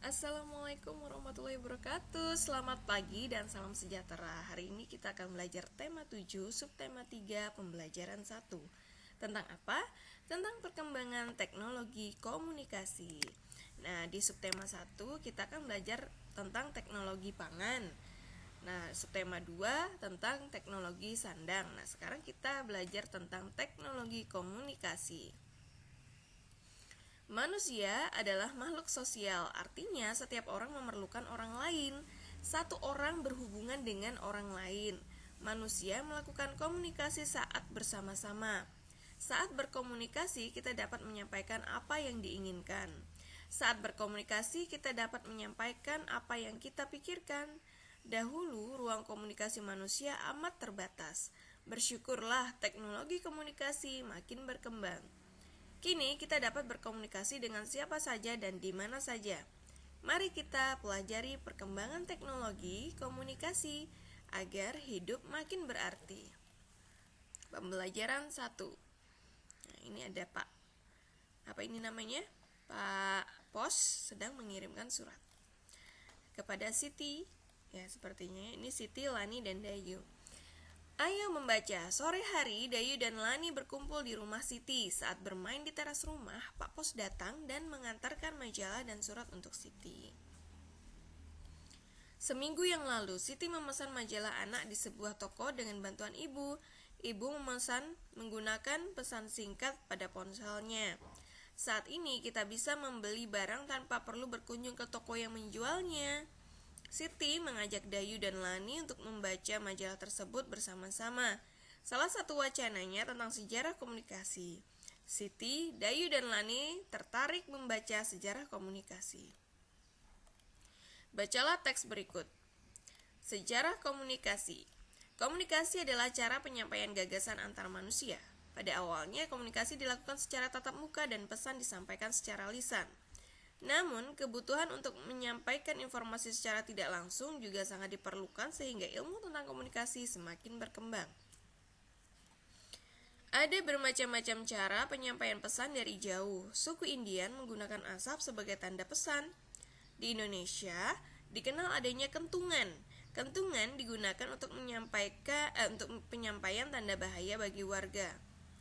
Assalamualaikum warahmatullahi wabarakatuh. Selamat pagi dan salam sejahtera. Hari ini kita akan belajar tema 7, subtema 3, pembelajaran 1. Tentang apa? Tentang perkembangan teknologi komunikasi. Nah, di subtema 1 kita akan belajar tentang teknologi pangan. Nah, subtema 2 tentang teknologi sandang. Nah, sekarang kita belajar tentang teknologi komunikasi. Manusia adalah makhluk sosial, artinya setiap orang memerlukan orang lain. Satu orang berhubungan dengan orang lain. Manusia melakukan komunikasi saat bersama-sama. Saat berkomunikasi, kita dapat menyampaikan apa yang diinginkan. Saat berkomunikasi, kita dapat menyampaikan apa yang kita pikirkan. Dahulu, ruang komunikasi manusia amat terbatas. Bersyukurlah teknologi komunikasi makin berkembang. Kini kita dapat berkomunikasi dengan siapa saja dan di mana saja. Mari kita pelajari perkembangan teknologi komunikasi agar hidup makin berarti. Pembelajaran 1. Nah, ini ada Pak. Apa ini namanya? Pak Pos sedang mengirimkan surat kepada Siti. Ya, sepertinya ini Siti, Lani, dan Dayu. Ayo membaca. Sore hari, Dayu dan Lani berkumpul di rumah Siti. Saat bermain di teras rumah, Pak Pos datang dan mengantarkan majalah dan surat untuk Siti. Seminggu yang lalu, Siti memesan majalah anak di sebuah toko dengan bantuan ibu. Ibu memesan menggunakan pesan singkat pada ponselnya. Saat ini kita bisa membeli barang tanpa perlu berkunjung ke toko yang menjualnya. Siti mengajak Dayu dan Lani untuk membaca majalah tersebut bersama-sama. Salah satu wacananya tentang sejarah komunikasi. Siti, Dayu, dan Lani tertarik membaca sejarah komunikasi. Bacalah teks berikut. Sejarah komunikasi. Komunikasi adalah cara penyampaian gagasan antar manusia. Pada awalnya, komunikasi dilakukan secara tatap muka dan pesan disampaikan secara lisan. Namun, kebutuhan untuk menyampaikan informasi secara tidak langsung juga sangat diperlukan sehingga ilmu tentang komunikasi semakin berkembang. Ada bermacam-macam cara penyampaian pesan dari jauh. Suku Indian menggunakan asap sebagai tanda pesan. Di Indonesia, dikenal adanya kentungan. Kentungan digunakan untuk penyampaian tanda bahaya bagi warga.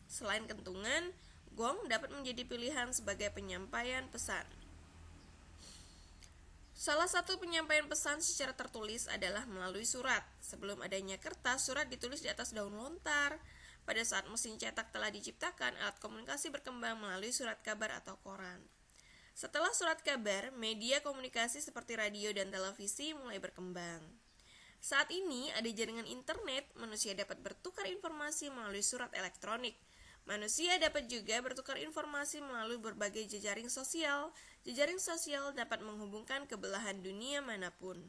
Selain kentungan, gong dapat menjadi pilihan sebagai penyampaian pesan. Salah satu penyampaian pesan secara tertulis adalah melalui surat. Sebelum adanya kertas, surat ditulis di atas daun lontar. Pada saat mesin cetak telah diciptakan, alat komunikasi berkembang melalui surat kabar atau koran. Setelah surat kabar, media komunikasi seperti radio dan televisi mulai berkembang. Saat ini ada jaringan internet, manusia dapat bertukar informasi melalui surat elektronik. Manusia dapat juga bertukar informasi melalui berbagai jejaring sosial. Jejaring sosial dapat menghubungkan ke belahan dunia manapun.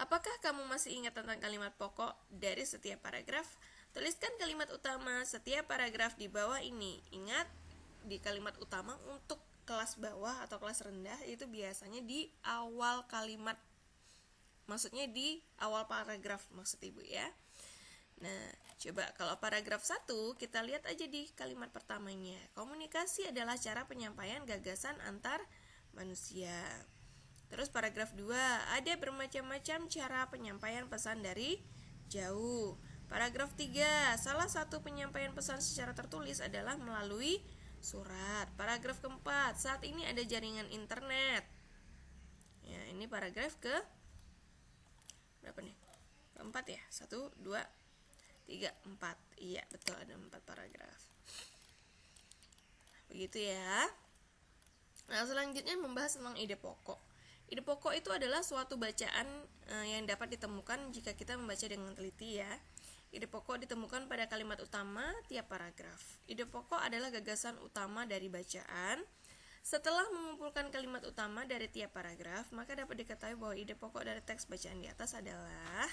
Apakah kamu masih ingat tentang kalimat pokok dari setiap paragraf? Tuliskan kalimat utama setiap paragraf di bawah ini. Ingat, di kalimat utama untuk kelas bawah atau kelas rendah itu biasanya di awal kalimat. Maksudnya di awal paragraf maksud Ibu ya. Nah, coba kalau paragraf 1 kita lihat aja di kalimat pertamanya. Komunikasi adalah cara penyampaian gagasan antar manusia. Terus paragraf 2, ada bermacam-macam cara penyampaian pesan dari jauh. Paragraf 3, salah satu penyampaian pesan secara tertulis adalah melalui surat. Paragraf keempat, saat ini ada jaringan internet. Ya, ini paragraf ke berapa nih? Keempat ya? 1, 2, 3, 4. Iya, betul, ada 4 paragraf. Begitu ya. Nah, selanjutnya membahas tentang ide pokok. Ide pokok itu adalah suatu bacaan yang dapat ditemukan jika kita membaca dengan teliti ya. Ide pokok ditemukan pada kalimat utama tiap paragraf. Ide pokok adalah gagasan utama dari bacaan. Setelah mengumpulkan kalimat utama dari tiap paragraf, maka dapat diketahui bahwa ide pokok dari teks bacaan di atas adalah.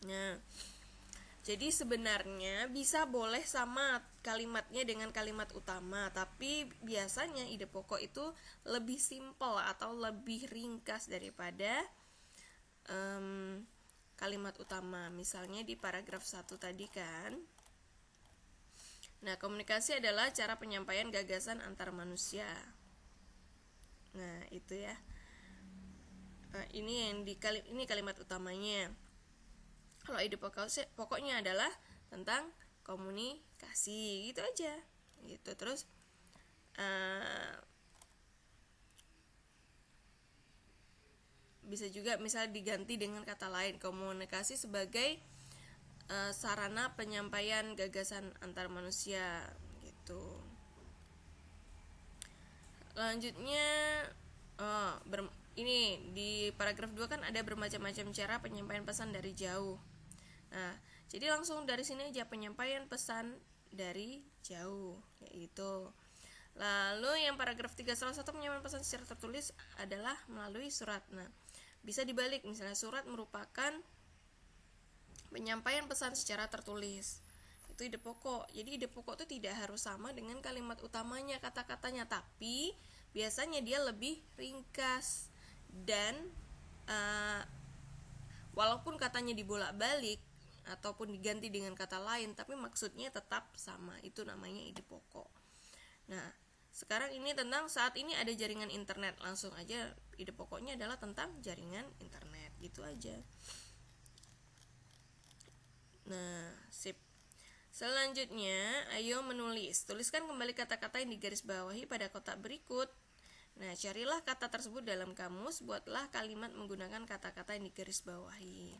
Nah, jadi sebenarnya bisa boleh sama kalimatnya dengan kalimat utama, tapi biasanya ide pokok itu lebih simpel atau lebih ringkas daripada kalimat utama. Misalnya di paragraf 1 tadi kan. Nah, komunikasi adalah cara penyampaian gagasan antar manusia. Nah, itu ya. Ini ini kalimat utamanya. Kalau ide pokoknya adalah tentang komunikasi, gitu aja. Gitu. Terus bisa juga misal diganti dengan kata lain, komunikasi sebagai sarana penyampaian gagasan antar manusia, gitu. Lanjutnya ini di paragraf 2 kan ada bermacam-macam cara penyampaian pesan dari jauh. Nah, jadi langsung dari sini aja, penyampaian pesan dari jauh, kayak gitu. Lalu yang paragraf 3, salah satu penyampaian pesan secara tertulis adalah melalui surat. Nah, bisa dibalik, misalnya surat merupakan penyampaian pesan secara tertulis. Itu ide pokok. Jadi ide pokok itu tidak harus sama dengan kalimat utamanya, kata-katanya, tapi biasanya dia lebih ringkas dan walaupun katanya dibolak-balik ataupun diganti dengan kata lain, tapi maksudnya tetap sama. Itu namanya ide pokok. Nah, sekarang ini tentang saat ini ada jaringan internet. Langsung aja ide pokoknya adalah tentang jaringan internet, gitu aja. Nah, sip. Selanjutnya, ayo menulis. Tuliskan kembali kata-kata yang digarisbawahi pada kotak berikut. Nah, carilah kata tersebut dalam kamus, buatlah kalimat menggunakan kata-kata yang digarisbawahi.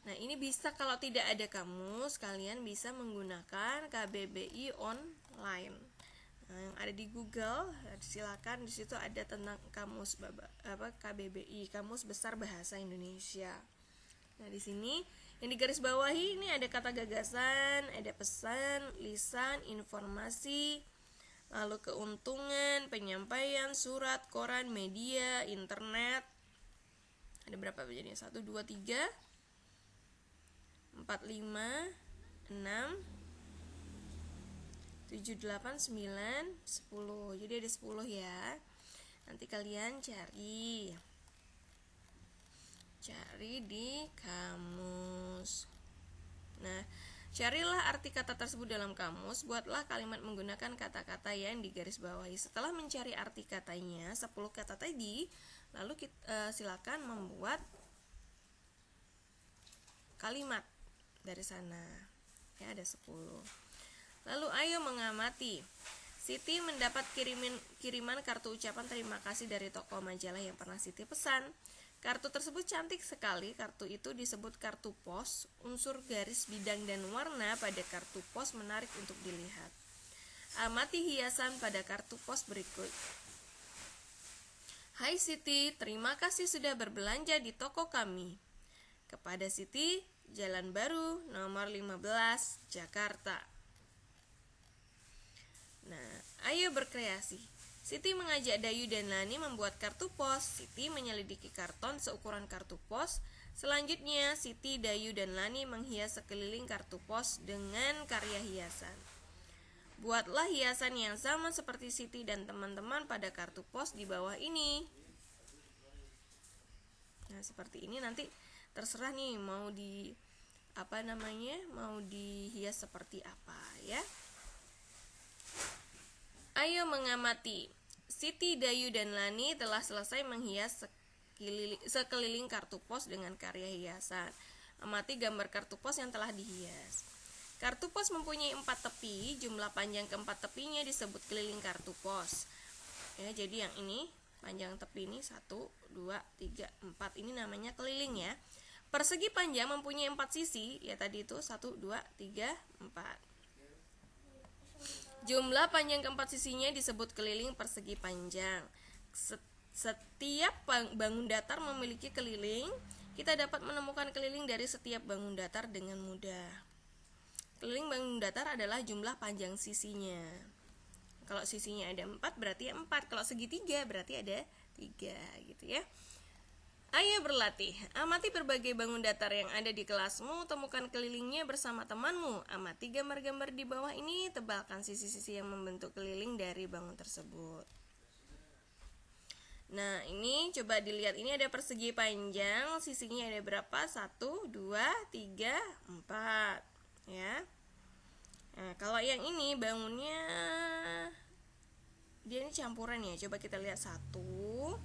Nah, ini bisa kalau tidak ada kamus, kalian bisa menggunakan KBBI online. Nah, yang ada di Google, silakan, di situ ada tentang kamus KBBI, Kamus Besar Bahasa Indonesia. Nah, di sini yang digarisbawahi ini ada kata gagasan, ada pesan, lisan, informasi, lalu keuntungan, penyampaian, surat, koran, media, internet. Ada berapa jadinya? 1, 2, 3, 4, 5, 6, 7, 8, 9, 10. Jadi ada 10 ya. Nanti kalian cari di kamus. Nah, carilah arti kata tersebut dalam kamus, buatlah kalimat menggunakan kata-kata yang digarisbawahi. Setelah mencari arti katanya, 10 kata tadi, lalu silakan membuat kalimat dari sana. Ya, ada 10. Lalu ayo mengamati. Siti mendapat kiriman kartu ucapan terima kasih dari toko majalah yang pernah Siti pesan. Kartu tersebut cantik sekali. Kartu itu disebut kartu pos. Unsur garis, bidang, dan warna pada kartu pos menarik untuk dilihat. Amati hiasan pada kartu pos berikut. Hai Siti, terima kasih sudah berbelanja di toko kami. Kepada Siti, Jalan Baru, nomor 15, Jakarta. Nah, ayo berkreasi. Siti mengajak Dayu dan Lani membuat kartu pos. Siti menyelidiki karton seukuran kartu pos. Selanjutnya, Siti, Dayu, dan Lani menghias sekeliling kartu pos dengan karya hiasan. Buatlah hiasan yang sama seperti Siti dan teman-teman pada kartu pos di bawah ini. Nah, seperti ini. Nanti terserah nih mau mau dihias seperti apa ya. Ayo mengamati. Siti, Dayu, dan Lani telah selesai menghias sekeliling kartu pos dengan karya hiasan. Amati gambar kartu pos yang telah dihias. Kartu pos mempunyai 4 tepi. Jumlah panjang keempat tepinya disebut keliling kartu pos. Ya, jadi yang ini panjang tepi ini 1, 2, 3, 4. Ini namanya keliling ya. Persegi panjang mempunyai 4 sisi. Ya tadi itu 1, 2, 3, 4. Jumlah panjang keempat sisinya disebut keliling persegi panjang. Setiap bangun datar memiliki keliling. Kita dapat menemukan keliling dari setiap bangun datar dengan mudah. Keliling bangun datar adalah jumlah panjang sisinya. Kalau sisinya ada 4 berarti 4. Kalau segitiga berarti ada 3 gitu ya. Ayo berlatih. Amati berbagai bangun datar yang ada di kelasmu. Temukan kelilingnya bersama temanmu. Amati gambar-gambar di bawah ini. Tebalkan sisi-sisi yang membentuk keliling dari bangun tersebut. Nah, ini coba dilihat. Ini ada persegi panjang. Sisinya ada berapa? 1, 2, 3, 4. Ya. Nah, kalau yang ini bangunnya dia ini campuran ya. Coba kita lihat 1, 2,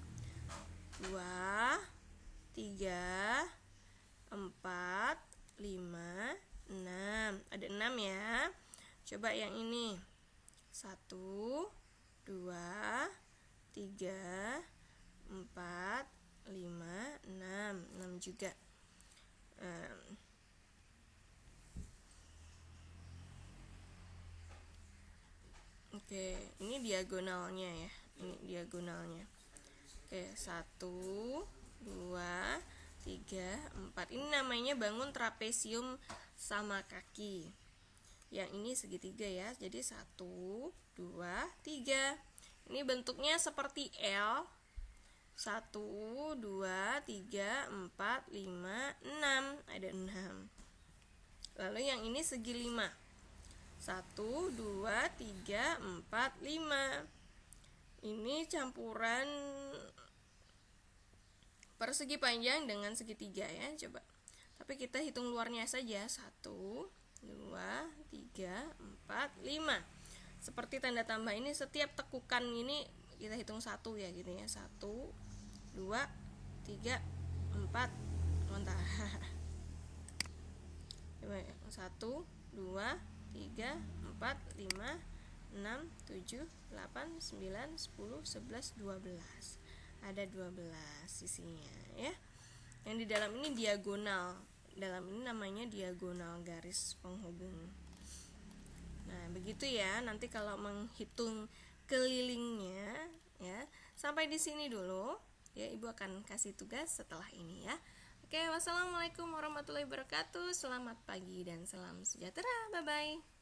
3, 4, 5, 6. Ada 6 ya. Coba yang ini 1, 2, 3, 4, 5, 6. 6 juga. Oke, ini diagonalnya ya. Ini diagonalnya. Oke, 1, 2, 3, 4. Ini namanya bangun trapesium sama kaki. Yang ini segitiga ya. Jadi 1, 2, 3. Ini bentuknya seperti L. 1, 2, 3, 4, 5, 6. Ada 6. Lalu yang ini segi 5. 1, 2, 3, 4, 5. Ini campuran persegi panjang dengan segitiga ya. Coba. Tapi kita hitung luarnya saja. 1, 2, 3, 4, 5. Seperti tanda tambah ini, setiap tekukan ini kita hitung 1 ya gitu ya. 1, 2, 3, 4. Mantap. 1, 2, 3, 4, 5, 6, 7, 8, 9, 10, 11, 12. Ada 12 sisinya ya. Yang di dalam ini diagonal. Dalam ini namanya diagonal garis penghubung. Nah, begitu ya. Nanti kalau menghitung kelilingnya ya. Sampai di sini dulu. Ya, Ibu akan kasih tugas setelah ini ya. Oke, wassalamualaikum warahmatullahi wabarakatuh. Selamat pagi dan salam sejahtera. Bye-bye.